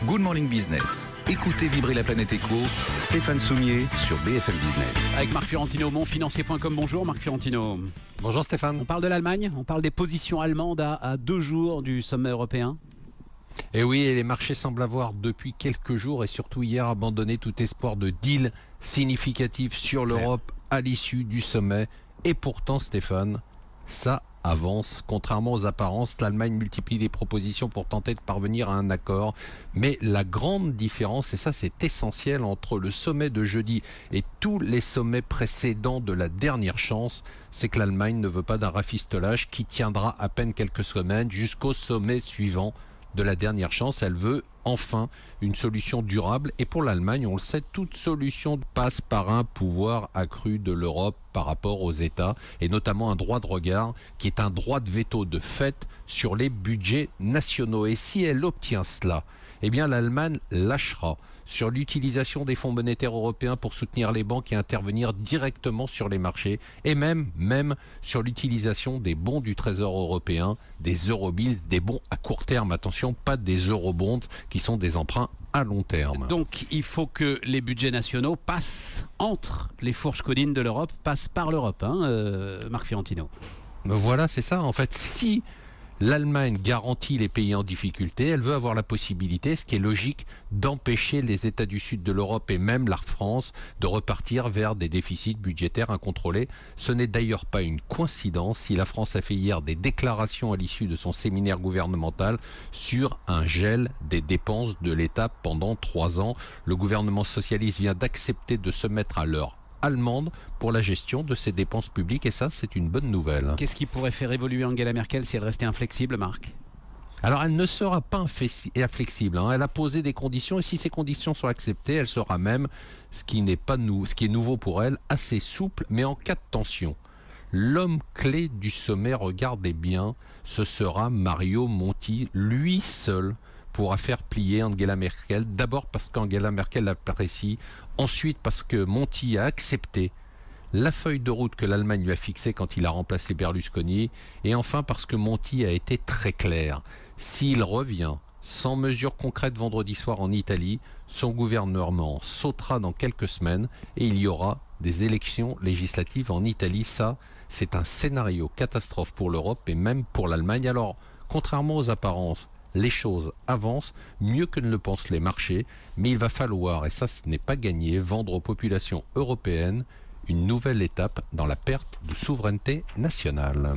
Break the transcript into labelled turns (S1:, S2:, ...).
S1: Good Morning Business. Écoutez vibrer la planète éco. Stéphane Soumier sur BFM Business.
S2: Avec Marc Fiorentino, monfinancier.com. Bonjour Marc Fiorentino.
S3: Bonjour Stéphane.
S2: On parle de l'Allemagne, on parle des positions allemandes à 2 jours du sommet européen.
S3: Et oui, et les marchés semblent avoir depuis quelques jours et surtout hier abandonné tout espoir de deal significatif sur l'Europe à l'issue du sommet. Et pourtant Stéphane, ça avance. Contrairement aux apparences, l'Allemagne multiplie les propositions pour tenter de parvenir à un accord. Mais la grande différence, et ça c'est essentiel, entre le sommet de jeudi et tous les sommets précédents de la dernière chance, c'est que l'Allemagne ne veut pas d'un rafistolage qui tiendra à peine quelques semaines jusqu'au sommet suivant de la dernière chance. Elle veut enfin une solution durable. Et pour l'Allemagne, on le sait, toute solution passe par un pouvoir accru de l'Europe par rapport aux États, et notamment un droit de regard qui est un droit de veto de fait sur les budgets nationaux. Et si elle obtient cela, eh bien l'Allemagne lâchera sur l'utilisation des fonds monétaires européens pour soutenir les banques et intervenir directement sur les marchés, et même sur l'utilisation des bons du Trésor européen, des Eurobills, des bons à court terme, attention, pas des Eurobonds qui sont des emprunts à long terme.
S2: Donc il faut que les budgets nationaux passent entre les fourches codines de l'Europe, passent par l'Europe, Marc Fiorentino.
S3: Voilà, c'est ça. En fait, si l'Allemagne garantit les pays en difficulté, elle veut avoir la possibilité, ce qui est logique, d'empêcher les États du sud de l'Europe et même la France de repartir vers des déficits budgétaires incontrôlés. Ce n'est d'ailleurs pas une coïncidence si la France a fait hier des déclarations à l'issue de son séminaire gouvernemental sur un gel des dépenses de l'État pendant 3 ans. Le gouvernement socialiste vient d'accepter de se mettre à l'heure allemande pour la gestion de ses dépenses publiques, et ça c'est une bonne nouvelle.
S2: Qu'est-ce qui pourrait faire évoluer Angela Merkel si elle restait inflexible, Marc ?
S3: Alors elle ne sera pas inflexible, elle a posé des conditions, et si ces conditions sont acceptées, elle sera même, ce qui est nouveau pour elle, assez souple. Mais en cas de tension, l'homme clé du sommet, regardez bien, ce sera Mario Monti. Lui seul pourra faire plier Angela Merkel, d'abord parce qu'Angela Merkel l'apprécie, ensuite parce que Monti a accepté la feuille de route que l'Allemagne lui a fixée quand il a remplacé Berlusconi, et enfin parce que Monti a été très clair. S'il revient sans mesures concrètes vendredi soir en Italie, son gouvernement sautera dans quelques semaines et il y aura des élections législatives en Italie. Ça, c'est un scénario catastrophe pour l'Europe et même pour l'Allemagne. Alors, contrairement aux apparences, les choses avancent mieux que ne le pensent les marchés, mais il va falloir, et ça ce n'est pas gagné, vendre aux populations européennes une nouvelle étape dans la perte de souveraineté nationale.